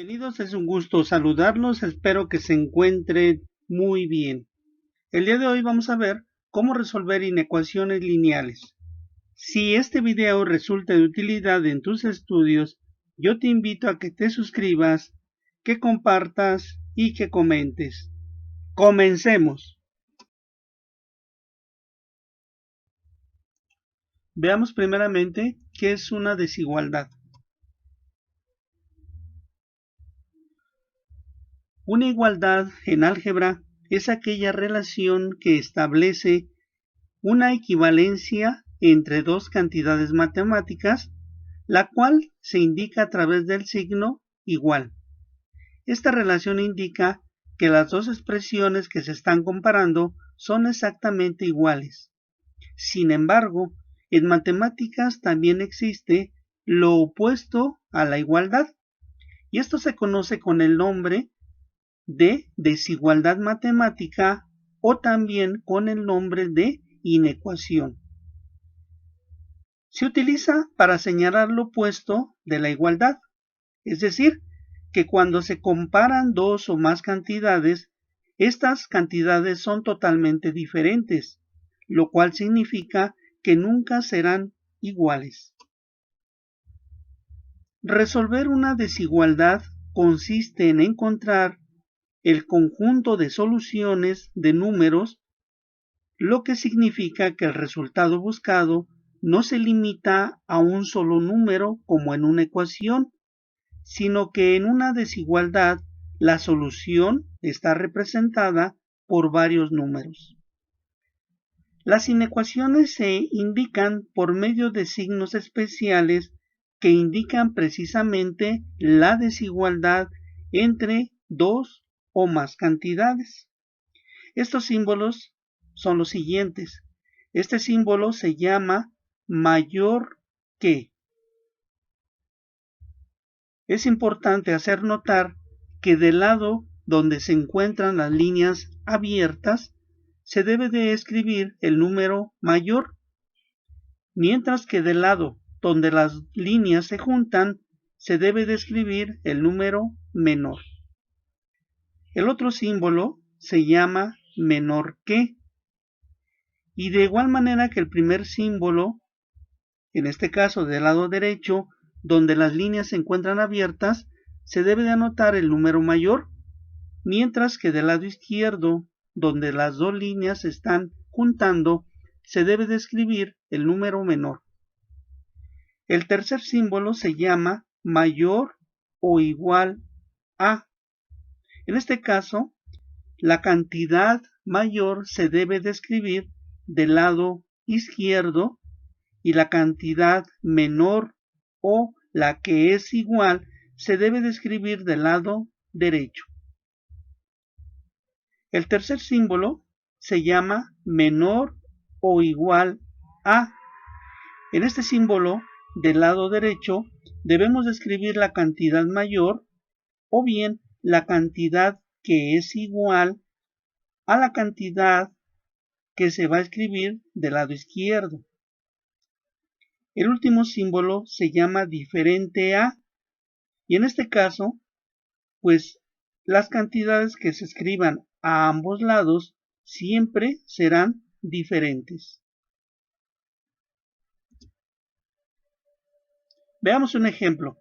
Bienvenidos, es un gusto saludarlos, espero que se encuentren muy bien. El día de hoy vamos a ver cómo resolver inecuaciones lineales. Si este video resulta de utilidad en tus estudios, yo te invito a que te suscribas, que compartas y que comentes. ¡Comencemos! Veamos primeramente qué es una desigualdad. Una igualdad en álgebra es aquella relación que establece una equivalencia entre dos cantidades matemáticas, la cual se indica a través del signo igual. Esta relación indica que las dos expresiones que se están comparando son exactamente iguales. Sin embargo, en matemáticas también existe lo opuesto a la igualdad, y esto se conoce con el nombre de desigualdad matemática o también con el nombre de inecuación. Se utiliza para señalar lo opuesto de la igualdad, es decir, que cuando se comparan dos o más cantidades, estas cantidades son totalmente diferentes, lo cual significa que nunca serán iguales. Resolver una desigualdad consiste en encontrar el conjunto de soluciones de números, lo que significa que el resultado buscado no se limita a un solo número como en una ecuación, sino que en una desigualdad la solución está representada por varios números. Las inecuaciones se indican por medio de signos especiales que indican precisamente la desigualdad entre dos o más cantidades. Estos símbolos son los siguientes. Este símbolo se llama mayor que. Es importante hacer notar que del lado donde se encuentran las líneas abiertas se debe de escribir el número mayor, mientras que del lado donde las líneas se juntan se debe de escribir el número menor. El otro símbolo se llama menor que, y de igual manera que el primer símbolo, en este caso del lado derecho, donde las líneas se encuentran abiertas, se debe de anotar el número mayor, mientras que del lado izquierdo, donde las dos líneas se están juntando, se debe de escribir el número menor. El tercer símbolo se llama mayor o igual a. En este caso, la cantidad mayor se debe de escribir del lado izquierdo y la cantidad menor o la que es igual se debe de escribir del lado derecho. El tercer símbolo se llama menor o igual a. En este símbolo del lado derecho debemos de escribir la cantidad mayor o bien la cantidad que es igual a la cantidad que se va a escribir del lado izquierdo. El último símbolo se llama diferente a, y en este caso, pues las cantidades que se escriban a ambos lados siempre serán diferentes. Veamos un ejemplo.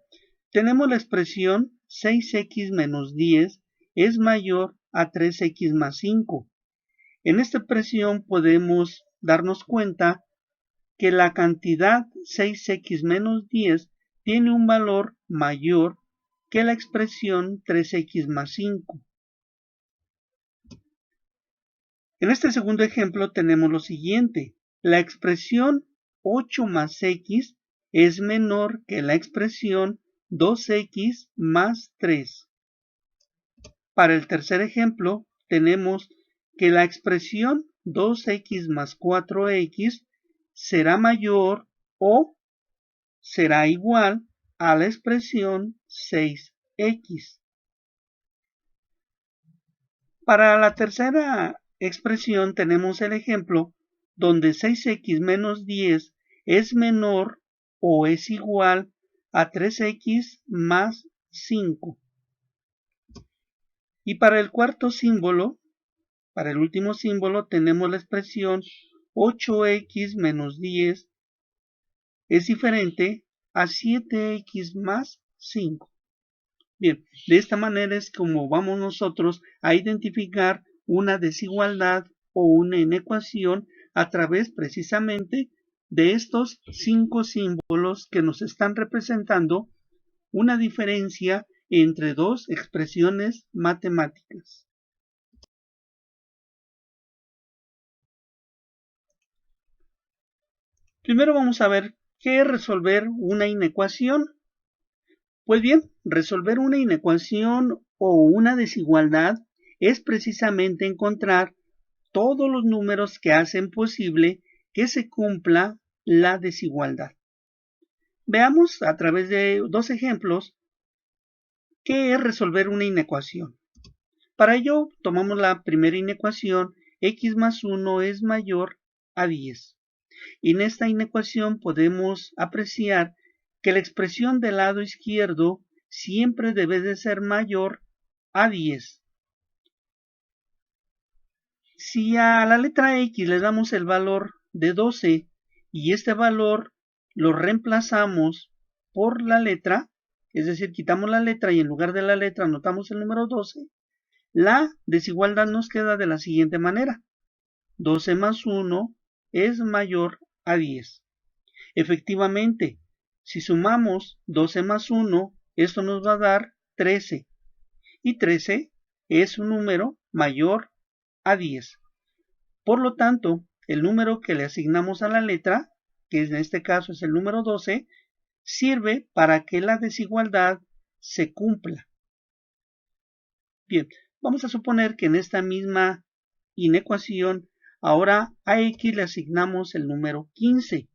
Tenemos la expresión 6x menos 10 es mayor a 3x más 5. En esta expresión podemos darnos cuenta que la cantidad 6x menos 10 tiene un valor mayor que la expresión 3x más 5. En este segundo ejemplo tenemos lo siguiente. La expresión 8 más x es menor que la expresión 2x más 3. Para el tercer ejemplo tenemos que la expresión 2x más 4x será mayor o será igual a la expresión 6x. Para la tercera expresión tenemos el ejemplo donde 6x menos 10 es menor o es igual a 3x más 5. Y para el cuarto símbolo, para el último símbolo, tenemos la expresión 8x menos 10 es diferente a 7x más 5. Bien, de esta manera es como vamos nosotros a identificar una desigualdad o una inecuación a través precisamente de estos 5 símbolos que nos están representando una diferencia entre dos expresiones matemáticas. Primero vamos a ver qué es resolver una inecuación. Pues bien, resolver una inecuación o una desigualdad es precisamente encontrar todos los números que hacen posible que se cumpla la desigualdad. Veamos a través de dos ejemplos qué es resolver una inecuación. Para ello, tomamos la primera inecuación, x más 1 es mayor a 10. Y en esta inecuación podemos apreciar que la expresión del lado izquierdo siempre debe de ser mayor a 10. Si a la letra X le damos el valor de 12 y este valor lo reemplazamos por la letra, es decir, quitamos la letra y en lugar de la letra anotamos el número 12, la desigualdad nos queda de la siguiente manera. 12 más 1 es mayor a 10. Efectivamente, si sumamos 12 más 1, esto nos va a dar 13. Y 13 es un número mayor a 10. Por lo tanto, el número que le asignamos a la letra, que en este caso es el número 12, sirve para que la desigualdad se cumpla. Bien, vamos a suponer que en esta misma inecuación, ahora a x le asignamos el número 15.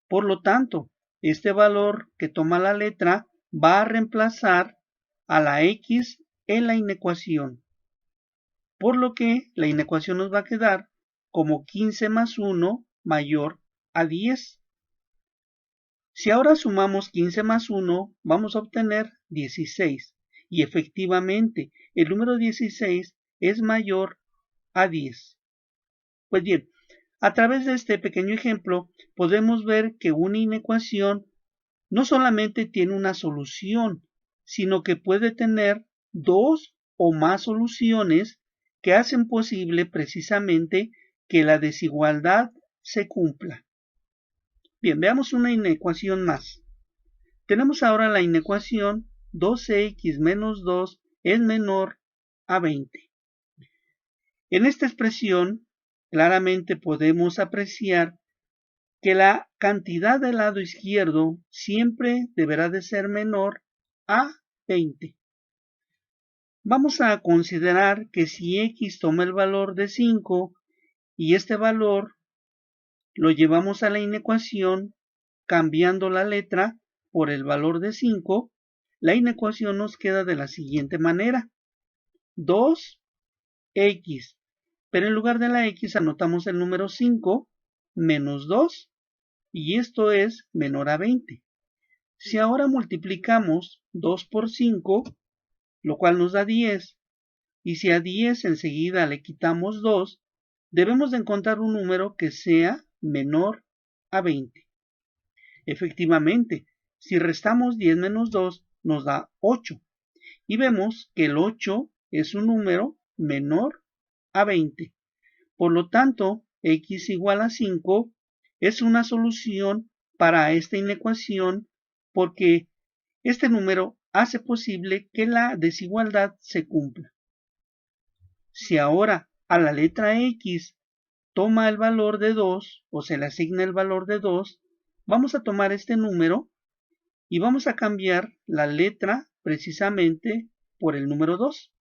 Por lo tanto, este valor que toma la letra va a reemplazar a la x en la inecuación. Por lo que la inecuación nos va a quedar como 15 más 1 mayor a 10. Si ahora sumamos 15 más 1, vamos a obtener 16. Y efectivamente, el número 16 es mayor a 10. Pues bien, a través de este pequeño ejemplo, podemos ver que una inecuación no solamente tiene una solución, sino que puede tener dos o más soluciones que hacen posible precisamente que la desigualdad se cumpla. Bien, veamos una inecuación más. Tenemos ahora la inecuación 12x menos 2 es menor a 20. En esta expresión, claramente podemos apreciar que la cantidad del lado izquierdo siempre deberá de ser menor a 20. Vamos a considerar que si x toma el valor de 5 y este valor lo llevamos a la inecuación cambiando la letra por el valor de 5, la inecuación nos queda de la siguiente manera. 2x, pero en lugar de la x anotamos el número 5 menos 2 y esto es menor a 20. Si ahora multiplicamos 2 por 5, lo cual nos da 10, y si a 10 enseguida le quitamos 2, debemos de encontrar un número que sea menor a 20. Efectivamente, si restamos 10 menos 2, nos da 8. Y vemos que el 8 es un número menor a 20. Por lo tanto, x igual a 5 es una solución para esta inecuación porque este número hace posible que la desigualdad se cumpla. Si ahora a la letra x toma el valor de 2 o se le asigna el valor de 2, vamos a tomar este número y vamos a cambiar la letra precisamente por el número 2.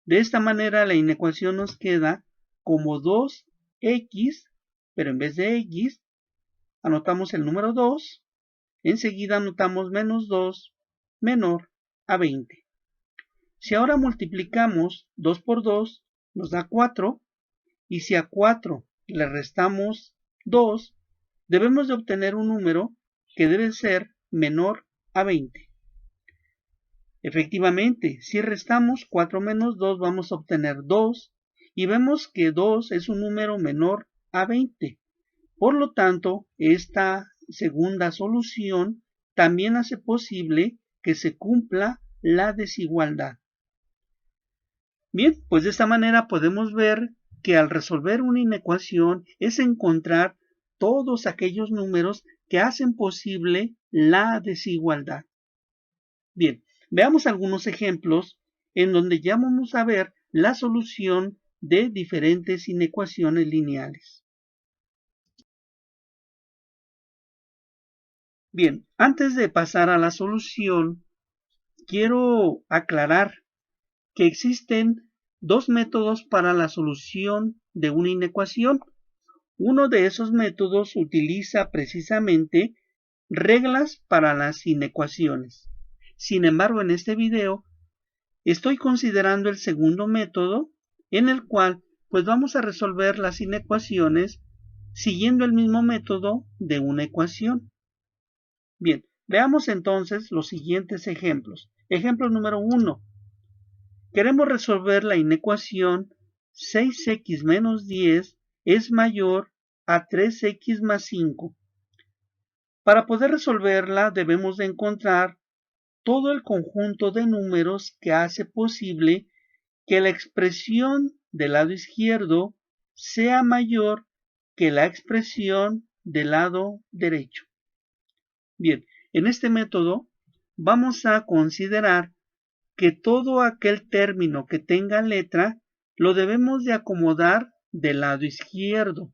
De esta manera la inecuación nos queda como 2x, pero en vez de x, anotamos el número 2, enseguida anotamos menos 2 menor a 20. Si ahora multiplicamos 2 por 2, nos da 4, y si a 4 le restamos 2, debemos de obtener un número que debe ser menor a 20. Efectivamente, si restamos 4 menos 2 vamos a obtener 2 y vemos que 2 es un número menor a 20. Por lo tanto, esta segunda solución también hace posible que se cumpla la desigualdad. Bien, pues de esta manera podemos ver que al resolver una inecuación es encontrar todos aquellos números que hacen posible la desigualdad. Bien, veamos algunos ejemplos en donde ya vamos a ver la solución de diferentes inecuaciones lineales. Bien, antes de pasar a la solución, quiero aclarar que existen dos métodos para la solución de una inecuación. Uno de esos métodos utiliza precisamente reglas para las inecuaciones. Sin embargo, en este video estoy considerando el segundo método, en el cual pues vamos a resolver las inecuaciones siguiendo el mismo método de una ecuación. Bien, veamos entonces los siguientes ejemplos. Ejemplo número 1. Queremos resolver la inecuación 6x menos 10 es mayor a 3x más 5. Para poder resolverla debemos de encontrar todo el conjunto de números que hace posible que la expresión del lado izquierdo sea mayor que la expresión del lado derecho. Bien, en este método vamos a considerar que todo aquel término que tenga letra lo debemos de acomodar del lado izquierdo,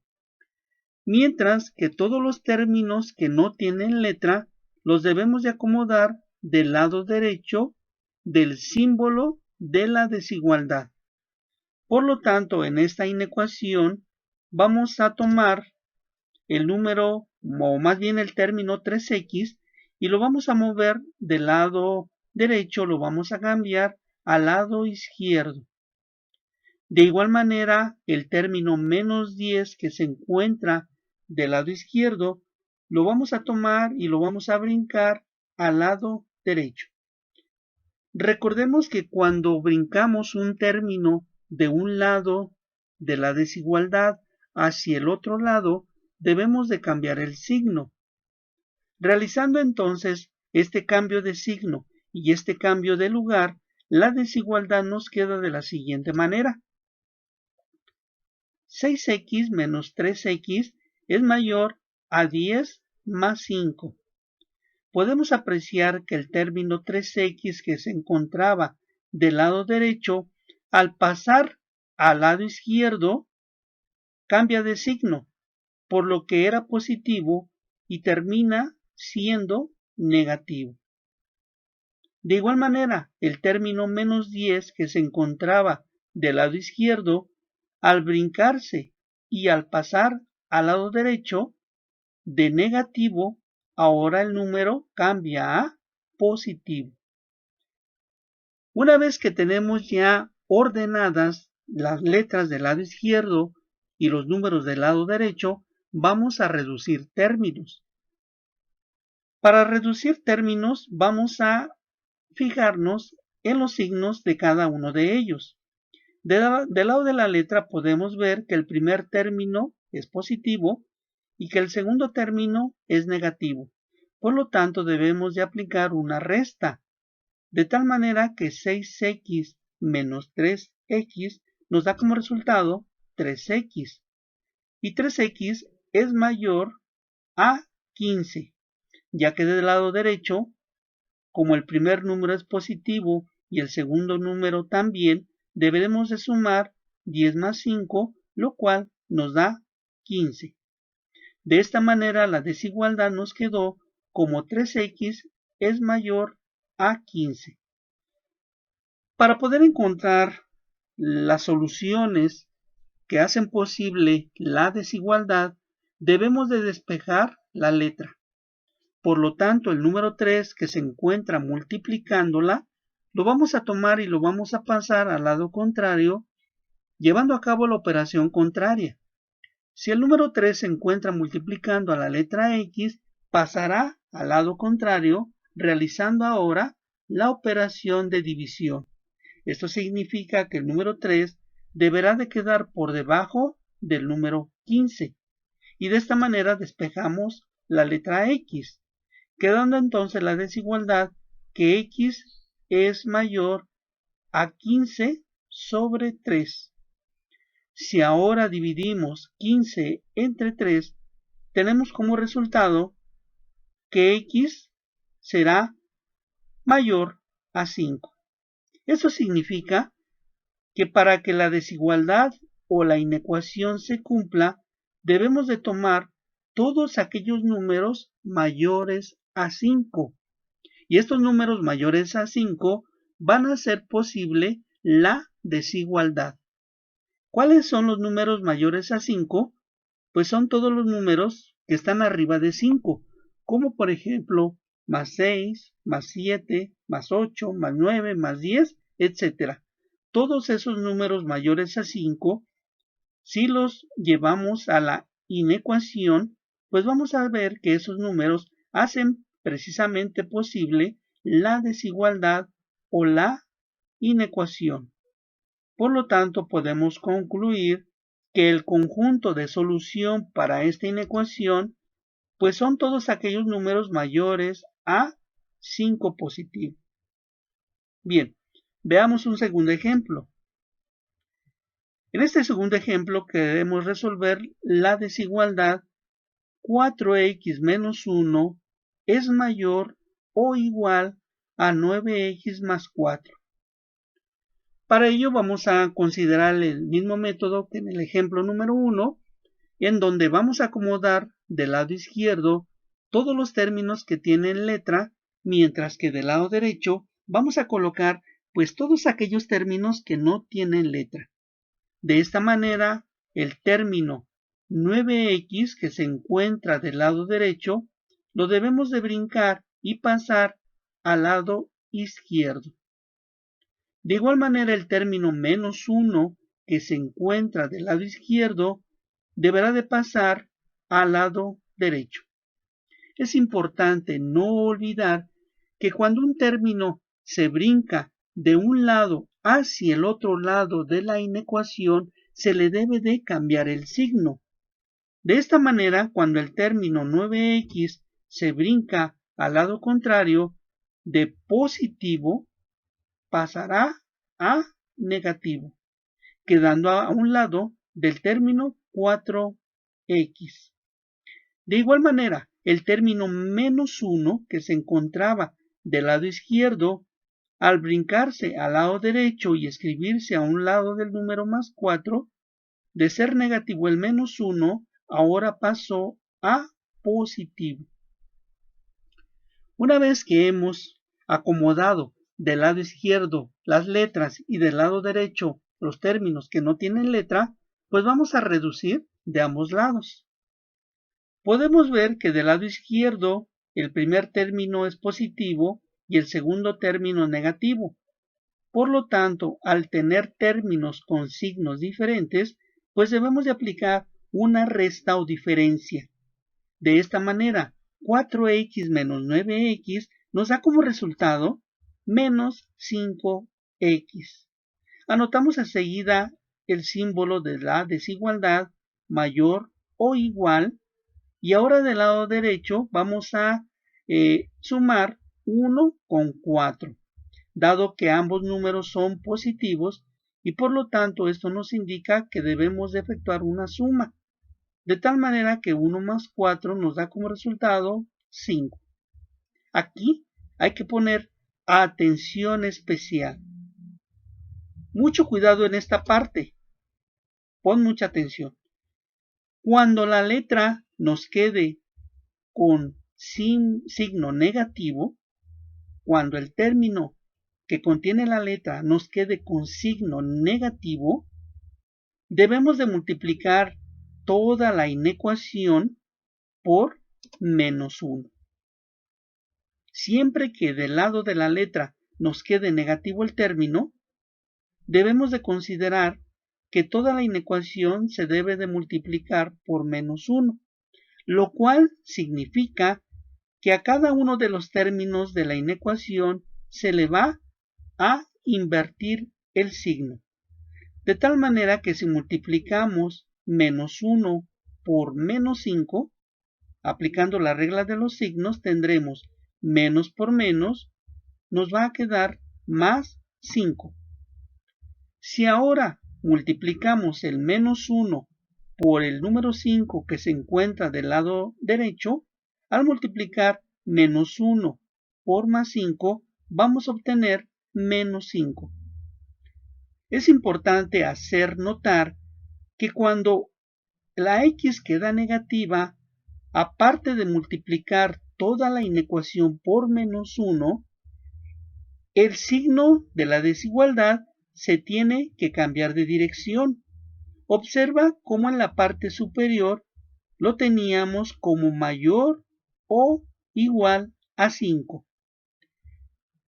mientras que todos los términos que no tienen letra los debemos de acomodar del lado derecho del símbolo de la desigualdad. Por lo tanto, en esta inecuación vamos a tomar el número, o más bien el término 3x, y lo vamos a mover del lado derecho, lo vamos a cambiar al lado izquierdo. De igual manera, el término menos 10 que se encuentra del lado izquierdo, lo vamos a tomar y lo vamos a brincar al lado derecho. Recordemos que cuando brincamos un término de un lado de la desigualdad hacia el otro lado, debemos de cambiar el signo. Realizando entonces este cambio de signo y este cambio de lugar, la desigualdad nos queda de la siguiente manera. 6x menos 3x es mayor a 10 más 5. Podemos apreciar que el término 3x que se encontraba del lado derecho, al pasar al lado izquierdo, cambia de signo, por lo que era positivo y termina siendo negativo. De igual manera, el término menos 10 que se encontraba del lado izquierdo, al brincarse y al pasar al lado derecho, de negativo, ahora el número cambia a positivo. Una vez que tenemos ya ordenadas las letras del lado izquierdo y los números del lado derecho, vamos a reducir términos. Para reducir términos vamos a fijarnos en los signos de cada uno de ellos. Del lado de la letra podemos ver que el primer término es positivo y que el segundo término es negativo. Por lo tanto, debemos de aplicar una resta, de tal manera que 6x menos 3x nos da como resultado 3x. Y 3x es mayor a 15, ya que del lado derecho, como el primer número es positivo y el segundo número también, deberemos de sumar 10 más 5, lo cual nos da 15. De esta manera la desigualdad nos quedó como 3x es mayor a 15. Para poder encontrar las soluciones que hacen posible la desigualdad, debemos de despejar la letra. Por lo tanto, el número 3 que se encuentra multiplicándola, lo vamos a tomar y lo vamos a pasar al lado contrario, llevando a cabo la operación contraria. Si el número 3 se encuentra multiplicando a la letra X, pasará al lado contrario, realizando ahora la operación de división. Esto significa que el número 3 deberá de quedar por debajo del número 15. Y de esta manera despejamos la letra X, quedando entonces la desigualdad que X es mayor a 15 sobre 3. Si ahora dividimos 15 entre 3, tenemos como resultado que X será mayor a 5. Eso significa que para que la desigualdad o la inecuación se cumpla, debemos de tomar todos aquellos números mayores a 5. Y estos números mayores a 5 van a hacer posible la desigualdad. ¿Cuáles son los números mayores a 5? Pues son todos los números que están arriba de 5, como por ejemplo más 6, más 7, más 8, más 9, más 10, etc. Todos esos números mayores a 5, si los llevamos a la inecuación, pues vamos a ver que esos números hacen precisamente posible la desigualdad o la inecuación. Por lo tanto, podemos concluir que el conjunto de solución para esta inecuación, pues son todos aquellos números mayores a 5 positivo. Bien, veamos un segundo ejemplo. En este segundo ejemplo queremos resolver la desigualdad 4x menos 1 es mayor o igual a 9x más 4. Para ello vamos a considerar el mismo método que en el ejemplo número 1, en donde vamos a acomodar del lado izquierdo todos los términos que tienen letra, mientras que del lado derecho vamos a colocar pues todos aquellos términos que no tienen letra. De esta manera, el término 9x que se encuentra del lado derecho, lo debemos de brincar y pasar al lado izquierdo. De igual manera, el término menos 1 que se encuentra del lado izquierdo deberá de pasar al lado derecho. Es importante no olvidar que cuando un término se brinca de un lado hacia el otro lado de la inecuación, se le debe de cambiar el signo. De esta manera, cuando el término 9x se brinca al lado contrario, de positivo pasará a negativo, quedando a un lado del término 4x. De igual manera, el término menos 1 que se encontraba del lado izquierdo, al brincarse al lado derecho y escribirse a un lado del número más 4, de ser negativo el menos 1, ahora pasó a positivo. Una vez que hemos acomodado del lado izquierdo las letras y del lado derecho los términos que no tienen letra, pues vamos a reducir de ambos lados. Podemos ver que del lado izquierdo el primer término es positivo y el segundo término negativo. Por lo tanto, al tener términos con signos diferentes, pues debemos de aplicar una resta o diferencia. De esta manera, 4x menos 9x nos da como resultado menos 5x. Anotamos enseguida el símbolo de la desigualdad mayor o igual, y ahora del lado derecho vamos a sumar 1 con 4, dado que ambos números son positivos, y por lo tanto esto nos indica que debemos de efectuar una suma, de tal manera que 1 más 4 nos da como resultado 5. Aquí hay que poner atención especial. Mucho cuidado en esta parte. Pon mucha atención. Cuando la letra nos quede con signo negativo, cuando el término que contiene la letra nos quede con signo negativo, debemos de multiplicar toda la inecuación por menos 1. Siempre que del lado de la letra nos quede negativo el término, debemos de considerar que toda la inecuación se debe de multiplicar por menos 1, lo cual significa que a cada uno de los términos de la inecuación se le va a invertir el signo. De tal manera que si multiplicamos menos 1 por menos 5, aplicando la regla de los signos, tendremos menos por menos, nos va a quedar más 5. Si ahora multiplicamos el menos 1 por el número 5 que se encuentra del lado derecho, al multiplicar menos 1 por más 5, vamos a obtener menos 5. Es importante hacer notar que cuando la x queda negativa, aparte de multiplicar toda la inecuación por menos 1, el signo de la desigualdad se tiene que cambiar de dirección. Observa cómo en la parte superior lo teníamos como mayor o igual a 5.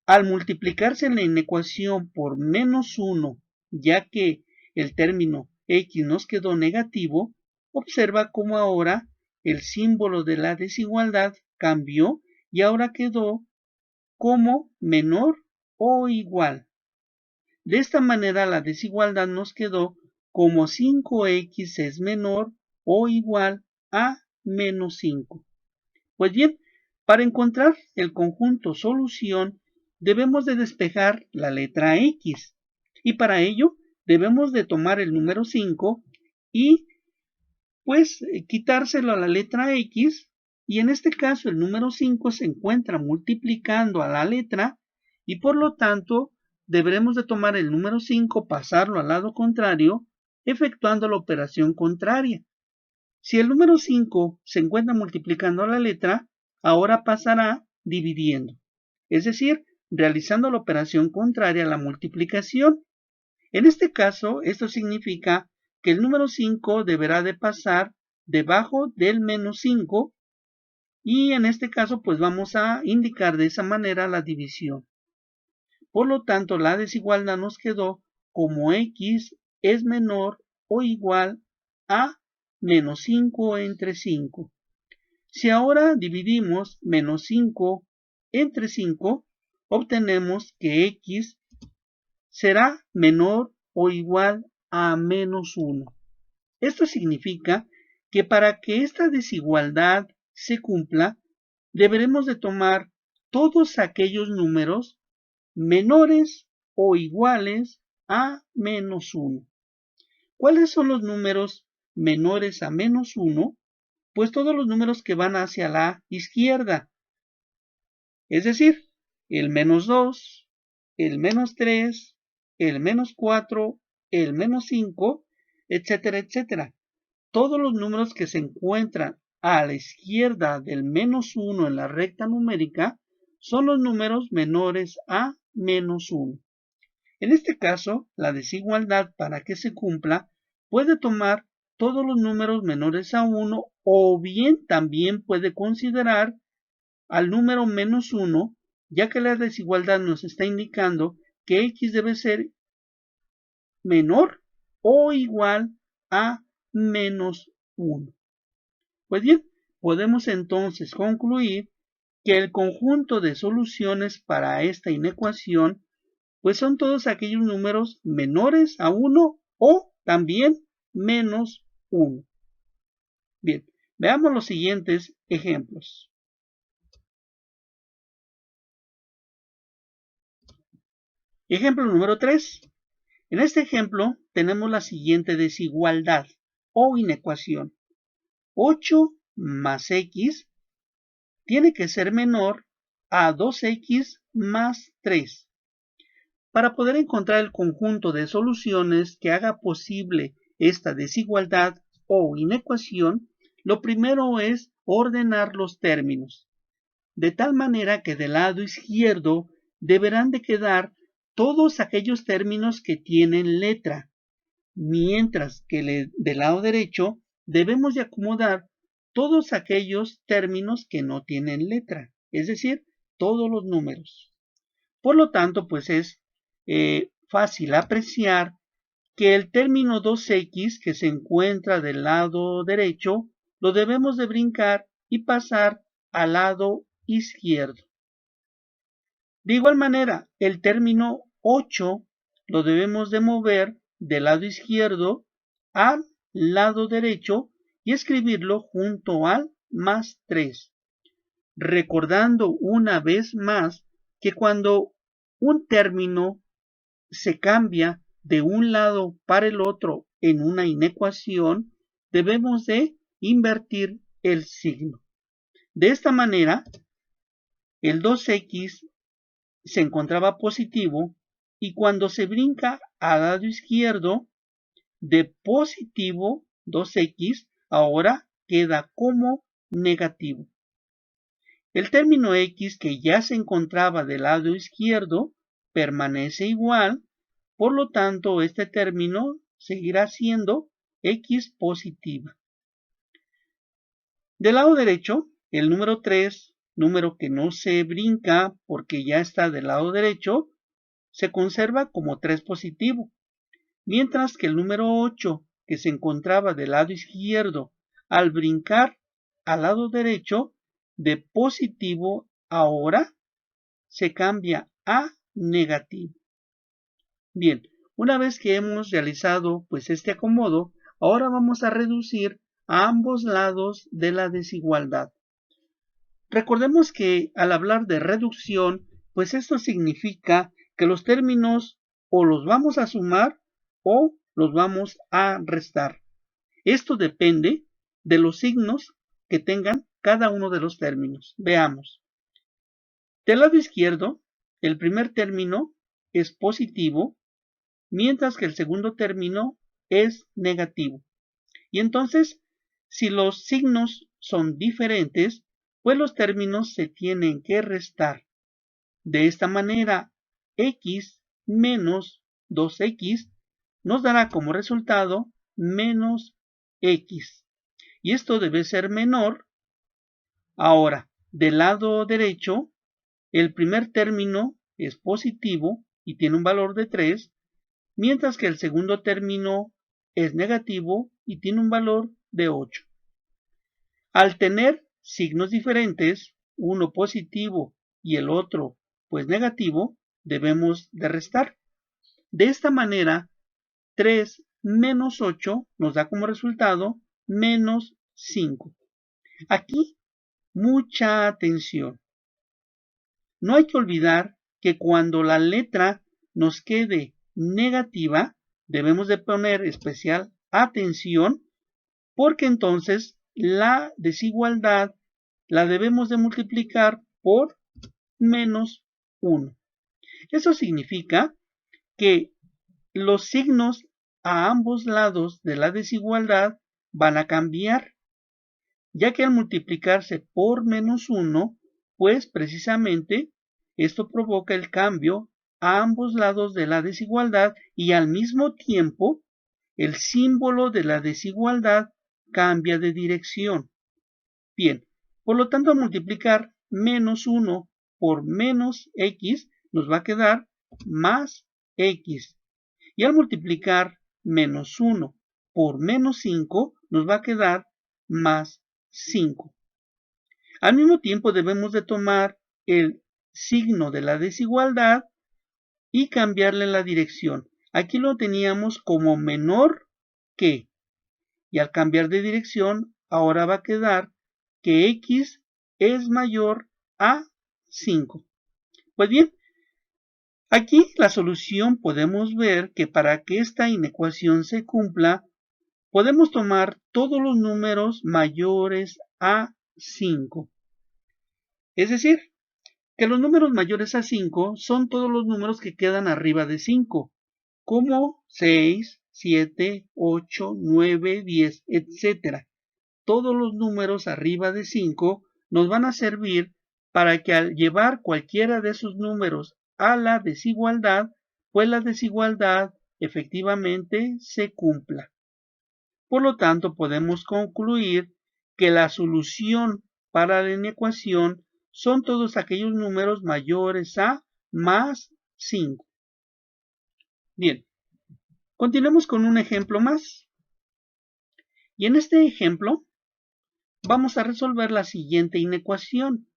Al multiplicarse la inecuación por menos 1, ya que el término x nos quedó negativo, observa cómo ahora el símbolo de la desigualdad cambió y ahora quedó como menor o igual. De esta manera la desigualdad nos quedó como 5x es menor o igual a menos 5. Pues bien, para encontrar el conjunto solución, debemos de despejar la letra x. Y para ello, debemos de tomar el número 5 y pues quitárselo a la letra x. Y en este caso, el número 5 se encuentra multiplicando a la letra y por lo tanto, deberemos de tomar el número 5, pasarlo al lado contrario, efectuando la operación contraria. Si el número 5 se encuentra multiplicando a la letra, ahora pasará dividiendo, es decir, realizando la operación contraria a la multiplicación. En este caso, esto significa que el número 5 deberá de pasar debajo del menos 5 y en este caso pues vamos a indicar de esa manera la división. Por lo tanto, la desigualdad nos quedó como x es menor o igual a menos 5 entre 5. Si ahora dividimos menos 5 entre 5, obtenemos que x será menor o igual a menos 1. Esto significa que para que esta desigualdad se cumpla, deberemos de tomar todos aquellos números menores o iguales a menos 1. ¿Cuáles son los números menores a menos 1? Pues todos los números que van hacia la izquierda. Es decir, el menos 2, el menos 3, el menos 4, el menos 5, etcétera, etcétera. Todos los números que se encuentran a la izquierda del menos 1 en la recta numérica son los números menores a menos 1. En este caso, la desigualdad para que se cumpla puede tomar todos los números menores a 1 o bien también puede considerar al número menos 1, ya que la desigualdad nos está indicando que x debe ser menor o igual a menos 1. Pues bien, podemos entonces concluir que el conjunto de soluciones para esta inecuación pues son todos aquellos números menores a 1 o también menos 1. Bien, veamos los siguientes ejemplos. Ejemplo número 3. En este ejemplo tenemos la siguiente desigualdad o inecuación. 8 más x tiene que ser menor a 2x más 3. Para poder encontrar el conjunto de soluciones que haga posible esta desigualdad o inecuación, lo primero es ordenar los términos, de tal manera que del lado izquierdo deberán de quedar todos aquellos términos que tienen letra, mientras que del lado derecho debemos de acomodar todos aquellos términos que no tienen letra, es decir, todos los números. Por lo tanto, pues es fácil apreciar que el término 2x que se encuentra del lado derecho lo debemos de brincar y pasar al lado izquierdo. De igual manera, el término 8 lo debemos de mover del lado izquierdo al lado derecho y escribirlo junto al más 3. Recordando una vez más que cuando un término se cambia de un lado para el otro en una inecuación, debemos de invertir el signo. De esta manera, el 2x se encontraba positivo y cuando se brinca al lado izquierdo, de positivo 2x ahora queda como negativo. El término x que ya se encontraba del lado izquierdo permanece igual, por lo tanto este término seguirá siendo x positiva. Del lado derecho, el número 3, número que no se brinca porque ya está del lado derecho, se conserva como 3 positivo, mientras que el número 8, que se encontraba del lado izquierdo, al brincar al lado derecho, de positivo ahora se cambia a negativo. Bien, una vez que hemos realizado pues este acomodo, ahora vamos a reducir a ambos lados de la desigualdad. Recordemos que al hablar de reducción, pues esto significa que los términos o los vamos a sumar o los vamos a restar. Esto depende de los signos que tengan cada uno de los términos. Veamos. Del lado izquierdo, el primer término es positivo, mientras que el segundo término es negativo. Y entonces, si los signos son diferentes, pues los términos se tienen que restar. De esta manera, x menos 2x nos dará como resultado menos x. Y esto debe ser menor. Ahora, del lado derecho, el primer término es positivo y tiene un valor de 3, mientras que el segundo término es negativo y tiene un valor de 8. Al tener signos diferentes, uno positivo y el otro pues negativo, debemos de restar. De esta manera, 3 menos 8 nos da como resultado menos 5. Aquí, mucha atención. No hay que olvidar que cuando la letra nos quede negativa, debemos de poner especial atención porque entonces la desigualdad la debemos de multiplicar por menos 1. Eso significa que los signos a ambos lados de la desigualdad van a cambiar, ya que al multiplicarse por menos 1, pues precisamente esto provoca el cambio a ambos lados de la desigualdad y al mismo tiempo el símbolo de la desigualdad cambia de dirección. Bien, por lo tanto al multiplicar menos 1 por menos x nos va a quedar más x. Y al multiplicar menos 1 por menos 5 nos va a quedar más 5. Al mismo tiempo debemos de tomar el signo de la desigualdad y cambiarle la dirección. Aquí lo teníamos como menor que, y al cambiar de dirección ahora va a quedar que x es mayor a 5. Pues bien, aquí la solución podemos ver que para que esta inecuación se cumpla, podemos tomar todos los números mayores a 5. Es decir, que los números mayores a 5 son todos los números que quedan arriba de 5, como 6, 7, 8, 9, 10, etc. Todos los números arriba de 5 nos van a servir para que al llevar cualquiera de esos números a la desigualdad, pues la desigualdad efectivamente se cumpla. Por lo tanto, podemos concluir que la solución para la inecuación son todos aquellos números mayores a más 5. Bien, continuemos con un ejemplo más. Y en este ejemplo, vamos a resolver la siguiente inecuación.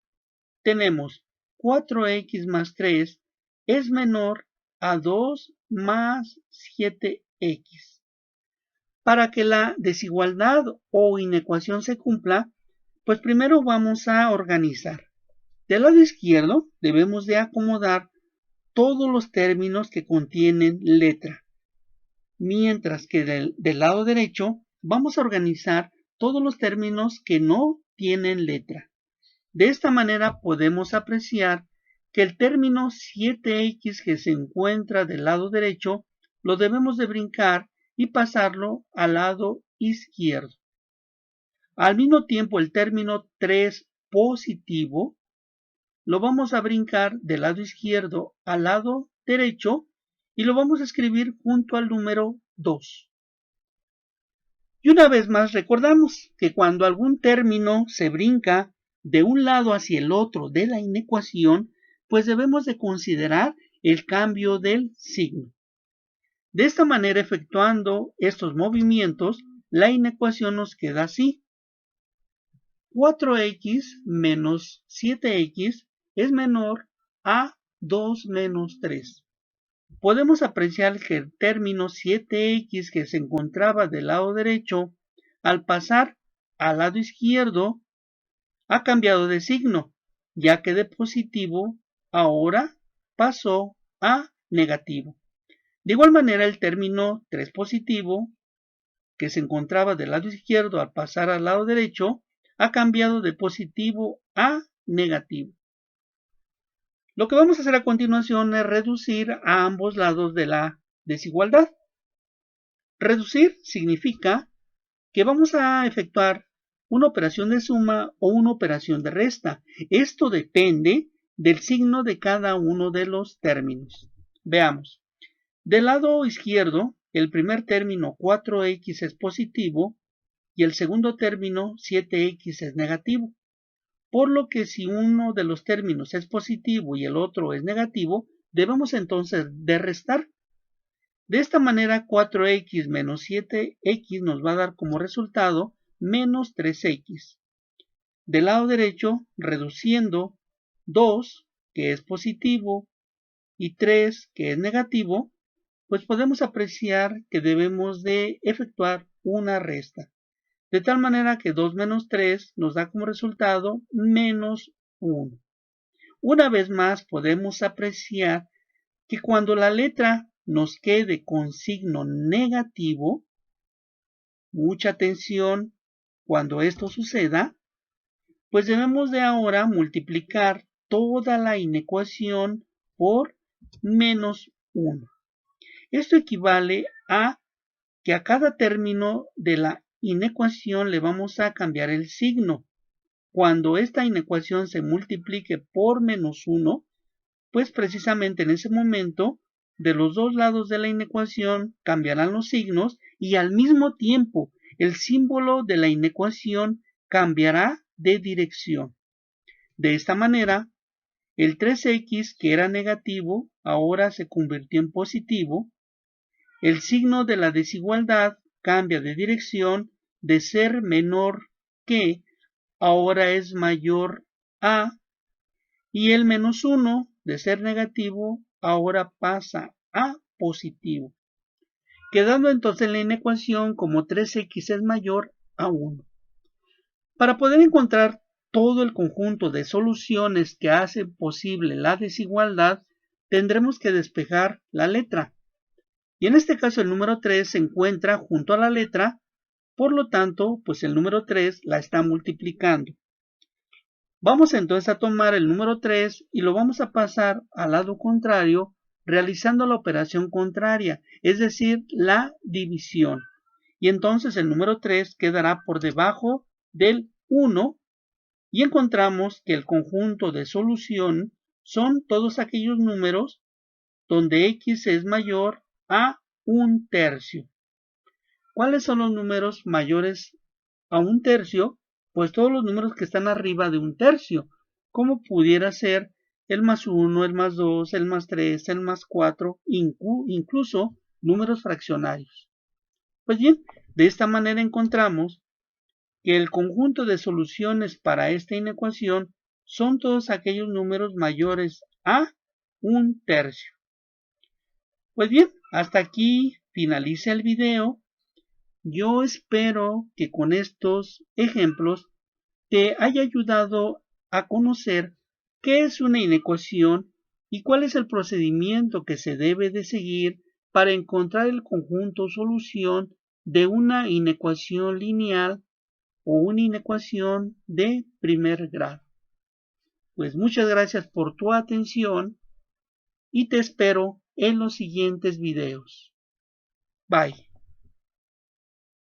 Tenemos 4x más 3 es menor a 2 más 7x. Para que la desigualdad o inecuación se cumpla, pues primero vamos a organizar. Del lado izquierdo debemos de acomodar todos los términos que contienen letra, mientras que del lado derecho vamos a organizar todos los términos que no tienen letra. De esta manera podemos apreciar que el término 7x que se encuentra del lado derecho lo debemos de brincar y pasarlo al lado izquierdo. Al mismo tiempo el término 3 positivo lo vamos a brincar del lado izquierdo al lado derecho y lo vamos a escribir junto al número 2. Y una vez más recordamos que cuando algún término se brinca de un lado hacia el otro de la inecuación, pues debemos de considerar el cambio del signo. De esta manera, efectuando estos movimientos, la inecuación nos queda así. 4x menos 7x es menor a 2 menos 3. Podemos apreciar que el término 7x que se encontraba del lado derecho, al pasar al lado izquierdo, ha cambiado de signo, ya que de positivo ahora pasó a negativo. De igual manera, el término 3 positivo, que se encontraba del lado izquierdo al pasar al lado derecho, ha cambiado de positivo a negativo. Lo que vamos a hacer a continuación es reducir a ambos lados de la desigualdad. Reducir significa que vamos a efectuar una operación de suma o una operación de resta. Esto depende del signo de cada uno de los términos. Veamos. Del lado izquierdo, el primer término 4x es positivo y el segundo término 7x es negativo. Por lo que si uno de los términos es positivo y el otro es negativo, debemos entonces de restar. De esta manera 4x menos 7x nos va a dar como resultado menos 3x. Del lado derecho, reduciendo 2, que es positivo, y 3, que es negativo, pues podemos apreciar que debemos de efectuar una resta. De tal manera que 2 menos 3 nos da como resultado menos 1. Una vez más podemos apreciar que cuando la letra nos quede con signo negativo, mucha atención cuando esto suceda, pues debemos de ahora multiplicar toda la inecuación por menos 1. Esto equivale a que a cada término de la inecuación le vamos a cambiar el signo. Cuando esta inecuación se multiplique por menos 1, pues precisamente en ese momento de los dos lados de la inecuación cambiarán los signos y al mismo tiempo el símbolo de la inecuación cambiará de dirección. De esta manera, el 3x que era negativo ahora se convirtió en positivo. El signo de la desigualdad cambia de dirección, de ser menor que ahora es mayor a, y el menos 1 de ser negativo ahora pasa a positivo, quedando entonces la inecuación como 3x es mayor a 1. Para poder encontrar todo el conjunto de soluciones que hacen posible la desigualdad, tendremos que despejar la letra. Y en este caso el número 3 se encuentra junto a la letra, por lo tanto, pues el número 3 la está multiplicando. Vamos entonces a tomar el número 3 y lo vamos a pasar al lado contrario, realizando la operación contraria, es decir, la división. Y entonces el número 3 quedará por debajo del 1 y encontramos que el conjunto de solución son todos aquellos números donde x es mayor a 1/3. ¿Cuáles son los números mayores a 1/3? Pues todos los números que están arriba de 1/3, como pudiera ser el más 1, el más 2, el más 3, el más 4, incluso números fraccionarios. Pues bien, de esta manera encontramos que el conjunto de soluciones para esta inecuación son todos aquellos números mayores a 1/3. Pues bien, hasta aquí finaliza el video. Yo espero que con estos ejemplos te haya ayudado a conocer qué es una inecuación y cuál es el procedimiento que se debe de seguir para encontrar el conjunto solución de una inecuación lineal o una inecuación de primer grado. Pues muchas gracias por tu atención y te espero en los siguientes videos. Bye.